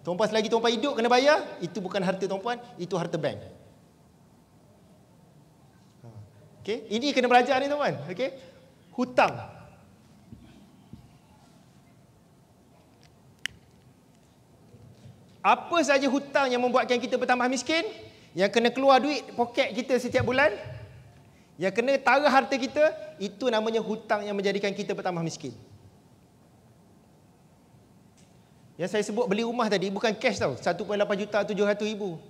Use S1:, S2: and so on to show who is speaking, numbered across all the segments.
S1: Tuan-puan selagi tuan-puan hidup kena bayar, itu bukan harta tuan-puan, itu harta bank. Okey, ini kena belajar ni tuan-puan. Okey. Hutang. Apa saja hutang yang membuatkan kita bertambah miskin? Yang kena keluar duit poket kita setiap bulan, yang kena taruh harta kita, itu namanya hutang yang menjadikan kita bertambah miskin. Yang saya sebut beli rumah tadi bukan cash tau, 1.8 juta 700 ribu.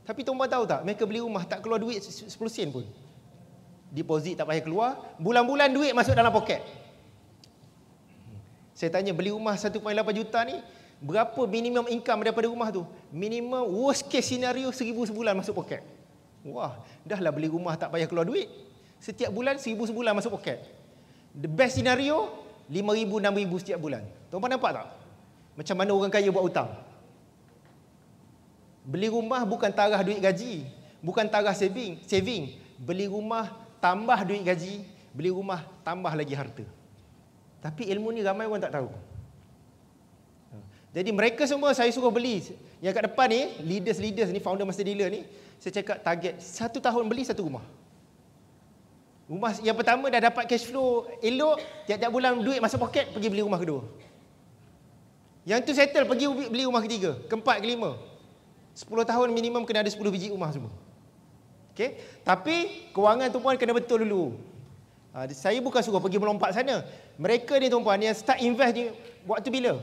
S1: Tapi tuan-tuan tahu tak, mereka beli rumah tak keluar duit 10 sen pun. Deposit tak payah keluar, bulan-bulan duit masuk dalam poket. Saya tanya, beli rumah 1.8 juta ni, berapa minimum income daripada rumah tu? Minimum worst case scenario 1,000 sebulan masuk poket. Wah, dah lah beli rumah tak payah keluar duit. Setiap bulan 1,000 sebulan masuk poket. The best scenario 5,000 6,000 setiap bulan. Tuan-tuan nampak tak? Macam mana orang kaya buat hutang? Beli rumah bukan tarah duit gaji, bukan tarah saving. Beli rumah tambah duit gaji, beli rumah tambah lagi harta. Tapi ilmu ni ramai orang tak tahu. Jadi mereka semua saya suruh beli. Yang kat depan ni, leaders ni, founder master dealer ni, saya cakap target 1 tahun beli 1 rumah. Rumah yang pertama dah dapat cash flow elok, tiap-tiap bulan duit masuk poket, pergi beli rumah kedua. Yang tu settle, pergi beli rumah ketiga, keempat, kelima. 10 tahun minimum kena ada 10 biji rumah semua. Okey? Tapi kewangan tu pun kena betul dulu. Saya bukan suruh pergi melompat sana. Mereka ni tuan-puan yang start invest ni waktu bila?